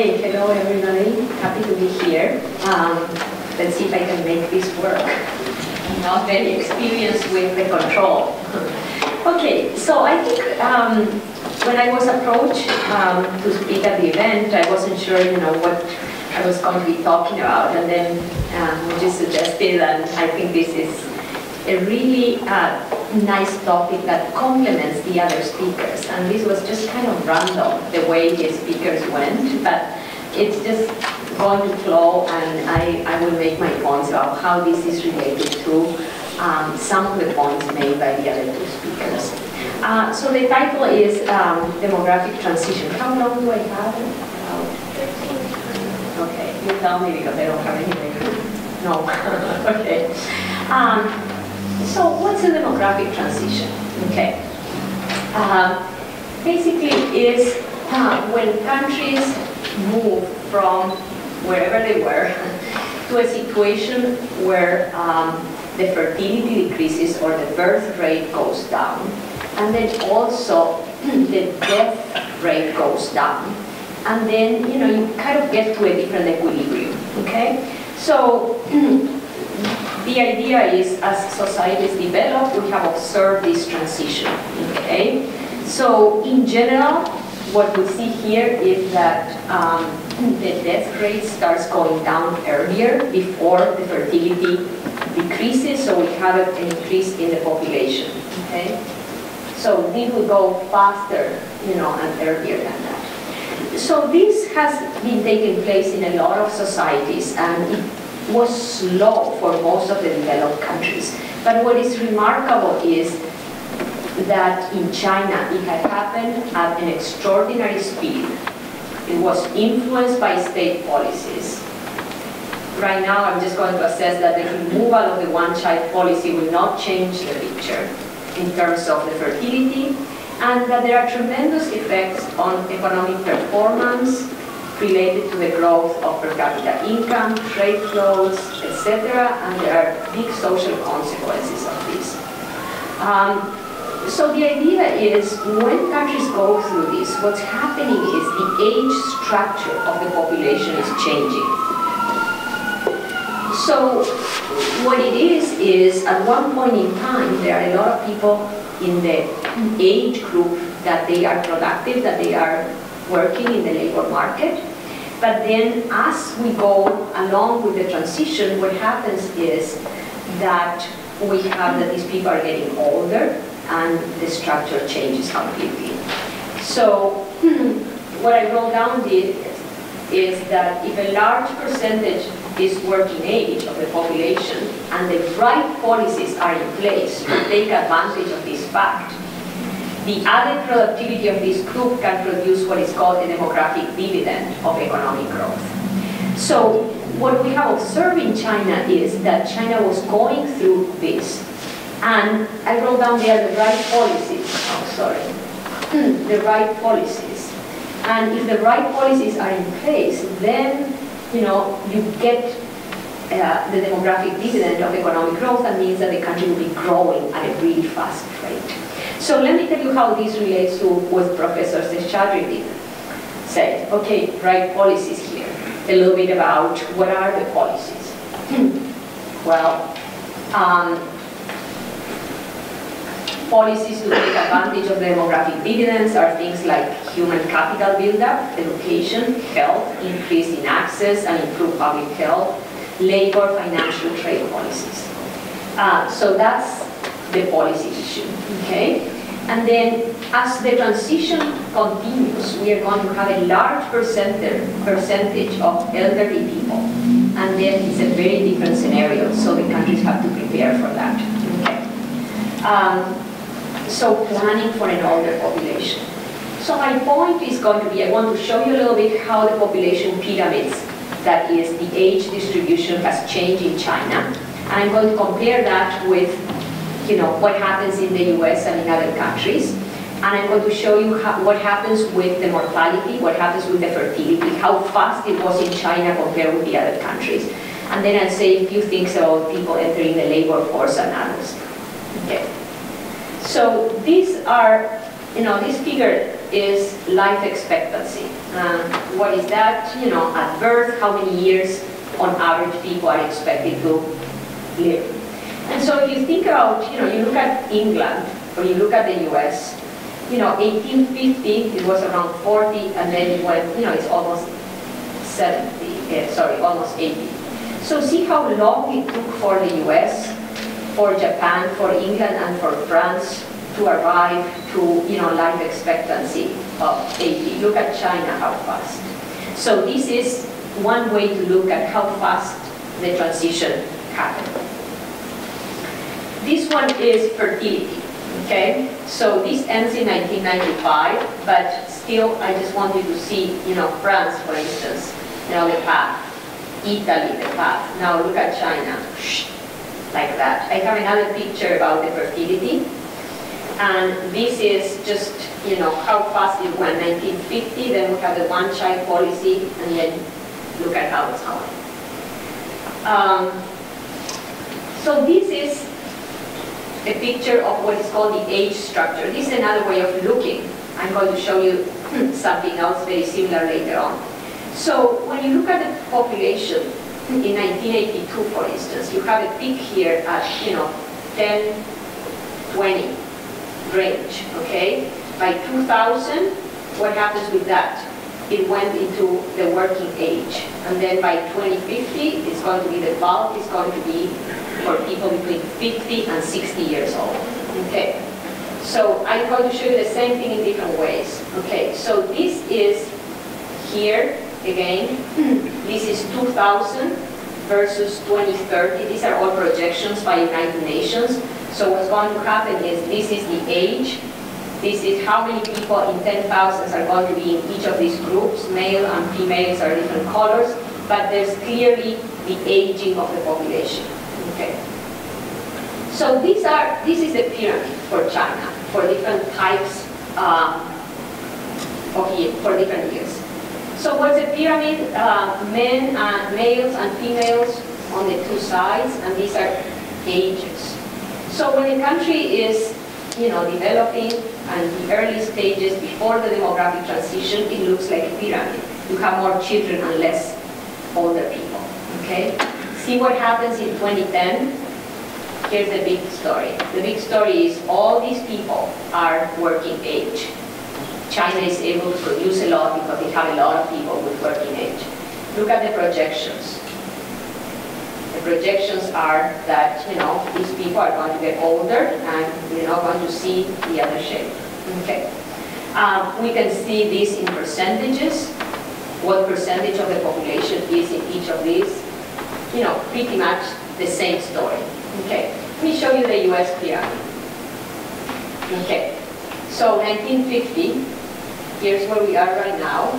Okay, hello everybody. Happy to be here. Let's see if I can make this work. I'm not very experienced with the control. Okay, so I think when I was approached to speak at the event, I wasn't sure, what I was going to be talking about, and then you just suggested, and I think this is a really nice topic that complements the other speakers. And this was just kind of random, the way the speakers went, but it's just going to flow, and I will make my points about how this is related to some of the points made by the other two speakers. So the title is Demographic Transition. How long do I have? Okay, you tell me because I don't have any way. No, okay. So what's a demographic transition? Okay. Basically is when countries move from wherever they were to a situation where the fertility decreases or the birth rate goes down, and then also the death rate goes down, and then you kind of get to a different equilibrium. Okay, so the idea is, as societies develop, we have observed this transition. Okay, so in general, what we see here is that the death rate starts going down earlier before the fertility decreases, so we have an increase in the population. Okay, so this will go faster, and earlier than that. So this has been taking place in a lot of societies, and it was slow for most of the developed countries. But what is remarkable is that in China, it had happened at an extraordinary speed. It was influenced by state policies. Right now, I'm just going to assess that the removal of the one-child policy will not change the picture in terms of the fertility, and that there are tremendous effects on economic performance related to the growth of per capita income, trade flows, etc., and there are big social consequences of this. So the idea is, when countries go through this, what's happening is the age structure of the population is changing. So what it is at one point in time, there are a lot of people in the age group that they are productive, that they are working in the labor market. But then as we go along with the transition, what happens is that we have that these people are getting older and the structure changes completely. So what I wrote down is that if a large percentage is working age of the population and the right policies are in place to take advantage of this fact, the added productivity of this group can produce what is called a demographic dividend of economic growth. So what we have observed in China is that China was going through this. And I wrote down there the right policies. Oh, sorry. The right policies. And if the right policies are in place, then you get the demographic dividend of economic growth. That means that the country will be growing at a really fast rate. So let me tell you how this relates to what Professor Seshadri said. Okay, right policies here. A little bit about what are the policies. Well, policies to take advantage of the demographic dividends are things like human capital buildup, education, health, increase in access and improve public health, labor, financial, trade policies. So that's the policy issue, okay? And then as the transition continues, we are going to have a large percentage of elderly people. And then it's a very different scenario, so the countries have to prepare for that, okay? So planning for an older population. So my point is going to be, I want to show you a little bit how the population pyramids, that is the age distribution, has changed in China. And I'm going to compare that with what happens in the US and in other countries. And I'm going to show you what happens with the mortality, what happens with the fertility, how fast it was in China compared with the other countries. And then I'll say a few things about people entering the labor force and others. Okay. So these are, this figure is life expectancy. What is that? You know, at birth, how many years on average people are expected to live. And so if you think about, you know, you look at England, or you look at the US, you know, 1850, it was around 40, and then it went, you know, it's almost 70, almost 80. So see how long it took for the US, for Japan, for England, and for France to arrive to, you know, life expectancy of 80. Look at China, how fast. So this is one way to look at how fast the transition happened. This one is fertility. Okay, so this ends in 1995, but still I just want you to see, you know, France, for instance, you know, the path, Italy, the path. Now look at China, like that. I have another picture about the fertility, and this is just, you know, how fast it went, 1950, then we have the one-child policy, and then look at how it's going. So this is a picture of what is called the age structure. This is another way of looking. I'm going to show you something else very similar later on. So when you look at the population in 1982, for instance, you have a peak here at, you know, 10, 20 range, okay? By 2000, what happens with that? It went into the working age. And then by 2050, it's going to be the bulk, it's going to be for people between 50 and 60 years old. Okay, so I'm going to show you the same thing in different ways. Okay, so this is here again. This is 2000 versus 2030. These are all projections by United Nations. So what's going to happen is this is the age. This is how many people in 10,000 are going to be in each of these groups. Male and females are different colors, but there's clearly the aging of the population. Okay. So this is the pyramid for China for different types for different years. So what's a pyramid? Males and females on the two sides, and these are ages. So when a country is, you know, developing and the early stages before the demographic transition, it looks like a pyramid. You have more children and less older people. Okay. See what happens in 2010? Here's the big story. The big story is all these people are working age. China is able to produce a lot because they have a lot of people with working age. Look at the projections. The projections are that, you know, these people are going to get older and we're not going to see the other shape. Okay. We can see this in percentages. What percentage of the population is in each of these? You know, pretty much the same story. Okay, let me show you the US pyramid. Okay, so 1950, here's where we are right now.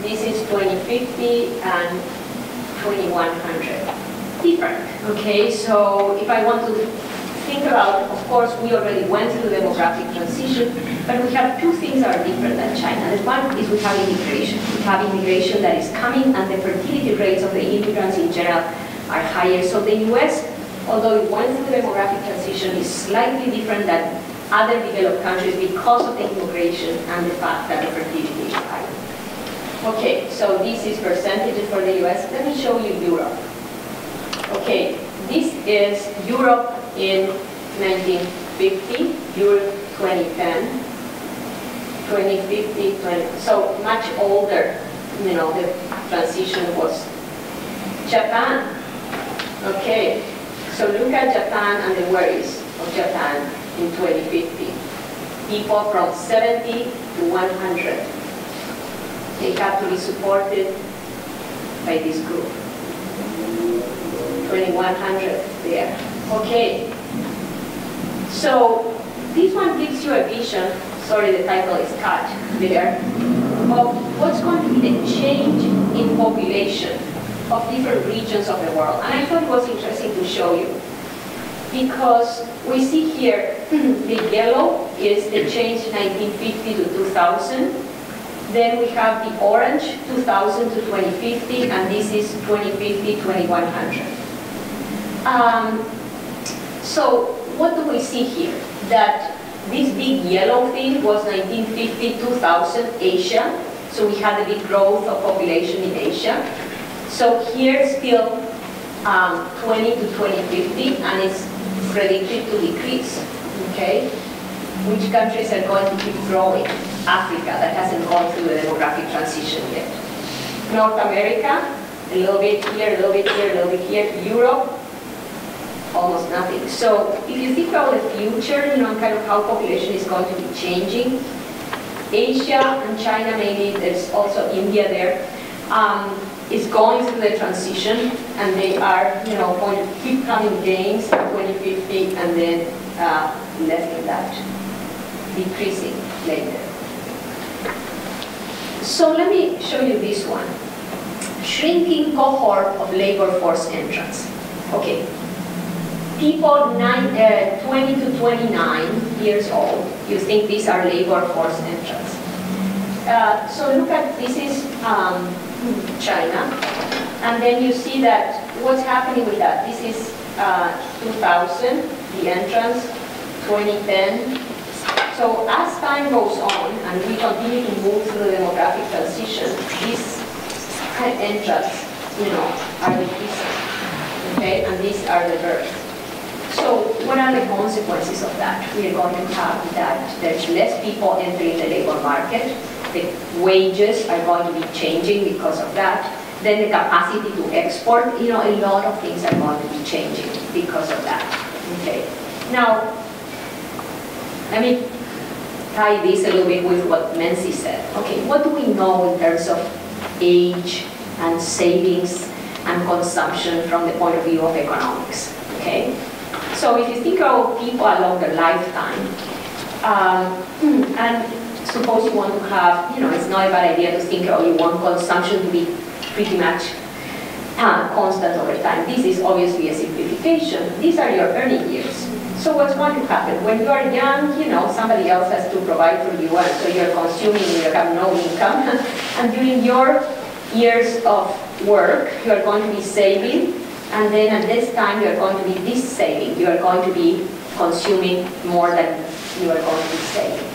This is 2050 and 2100. Different, okay, so if I want to think about, of course, we already went through the demographic transition, but we have two things that are different than China. The one is we have immigration. We have immigration that is coming, and the fertility rates of the immigrants in general are higher. So the US, although it went through the demographic transition, is slightly different than other developed countries because of the immigration and the fact that the fertility is higher. Okay, so this is percentages for the US. Let me show you Europe. Okay, this is Europe in 1950, Europe 2010, 2050, so much older, you know, the transition was. Japan, okay, so look at Japan and the worries of Japan in 2050. People from 70 to 100, they have to be supported by this group. 2100 there. Okay, so this one gives you a vision, sorry the title is cut there, of what's going to be the change in population of different regions of the world. And I thought it was interesting to show you because we see here the yellow is the change 1950 to 2000. Then we have the orange 2000 to 2050, and this is 2050, 2100. So what do we see here? That This big yellow thing was 1950, 2000, Asia. So we had a big growth of population in Asia. So here still 20 to 2050, and it's predicted to decrease, okay? Which countries are going to keep growing? Africa, that hasn't gone through the demographic transition yet. North America, a little bit here, a little bit here, a little bit here. Europe, almost nothing. So if you think about the future, you know, kind of how population is going to be changing, Asia and China maybe, there's also India there, is going through the transition, and they are, you know, going to keep having gains in 2050, and then less than that, decreasing later. So let me show you this one. Shrinking cohort of labor force entrants. Okay. People 20 to 29 years old, you think these are labor force entrants. So look at, this is China, and then you see that what's happening with that. This is 2000, the entrance, 2010. So as time goes on and we continue to move through the demographic transition, these entrants, you know, are decreasing, okay, and these are the births. So what are the consequences of that? We are going to have that there's less people entering the labor market, the wages are going to be changing because of that, then the capacity to export, you know, a lot of things are going to be changing because of that, okay. Now, let me tie this a little bit with what Menzi said. Okay, what do we know in terms of age and savings and consumption from the point of view of economics? Okay, so if you think about people along their lifetime, and suppose you want to have, you know, it's not a bad idea to think about you want consumption to be pretty much constant over time. This is obviously a simplification. These are your earning years. So what's going to happen? When you are young, you know, somebody else has to provide for you, and so you're consuming, you have no income. And during your years of work, you are going to be saving, and then at this time you are going to be dis-saving. You are going to be consuming more than you are going to be saving.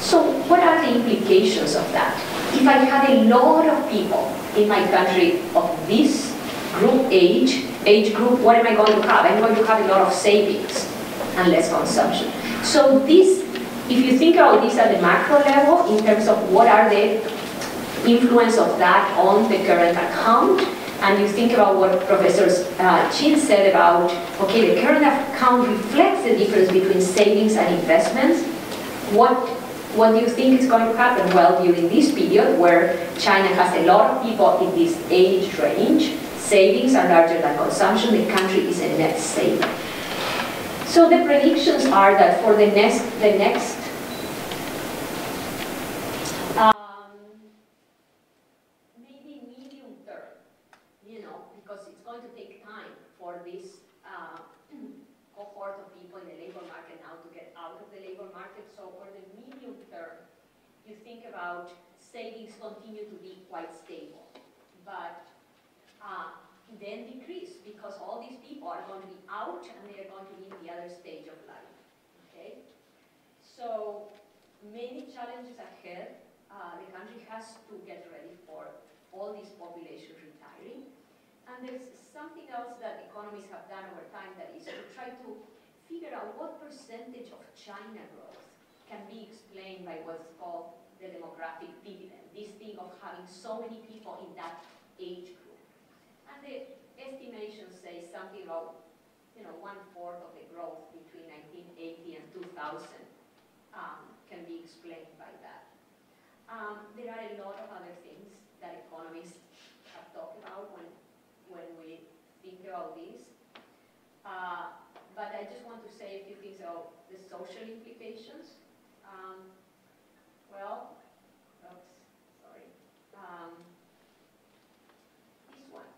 So what are the implications of that? If I had a lot of people in my country of this group age group, what am I going to have? I'm going to have a lot of savings and less consumption. So this, if you think about this at the macro level, in terms of what are the influence of that on the current account, and you think about what Professor Chin said about, okay, the current account reflects the difference between savings and investments, what do you think is going to happen? Well, during this period where China has a lot of people in this age range, savings are larger than consumption, the country is a net saver. So the predictions are that for the next maybe medium term, you know, because it's going to take time for this cohort of people in the labor market now to get out of the labor market. So for the medium term, you think about savings continue to be quite stable, but then decrease, because all these people are going to be out and they are going to be in the other stage of life, okay? So many challenges ahead. The country has to get ready for all this population retiring. And there's something else that economists have done over time, that is to try to figure out what percentage of China growth can be explained by what's called the demographic dividend, this thing of having so many people in that age group. And the estimations say something about, you know, 1/4 of the growth between 1980 and 2000 can be explained by that. There are a lot of other things that economists have talked about when we think about this. But I just want to say a few things about the social implications. Well, oops, sorry. This one,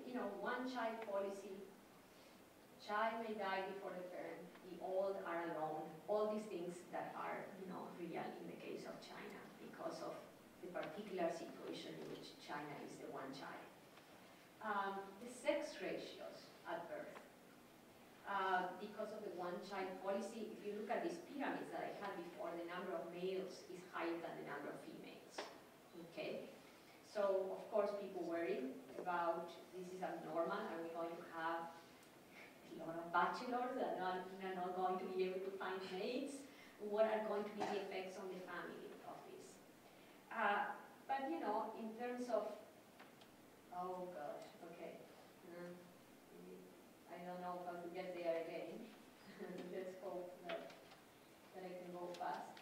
you know, one-child policy. Child may die before the parent. The old are alone. All these things that are, you know, real in the case of China because of the particular situation in which China is the one child. The sex ratios at birth, because of the one-child policy, if you look at these pyramids that I had before, the number of males is higher than the number of females. Okay? So, of course, people worry about this is abnormal, are we going to have a lot of bachelors that are not going to be able to find mates? What are going to be the effects on the family of this? But, you know, in terms of, oh gosh, okay. I don't know how to get there again. Let's hope that I can go fast.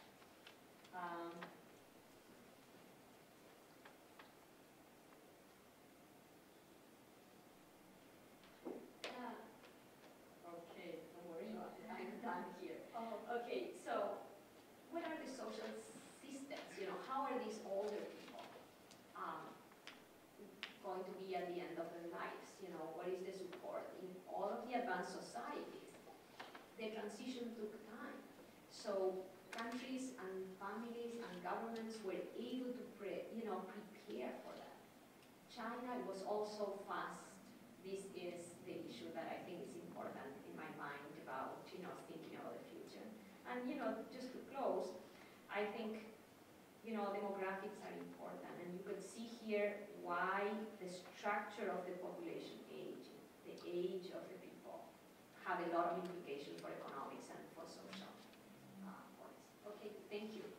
Okay, don't worry about it. I'm done here. Okay, so what are the social systems? You know, how are these older people going to be at the end of their lives? You know, what is the support? In all of the advanced societies, the transition took time. So countries and families and governments were able to prepare for that. China was also fast. This is the issue that I think is important in my mind about, thinking about the future. And, just to close, I think, demographics are important. And you could see here why the structure of the population age, the age of the people, have a lot of implications for economics and for social policy. Okay, thank you.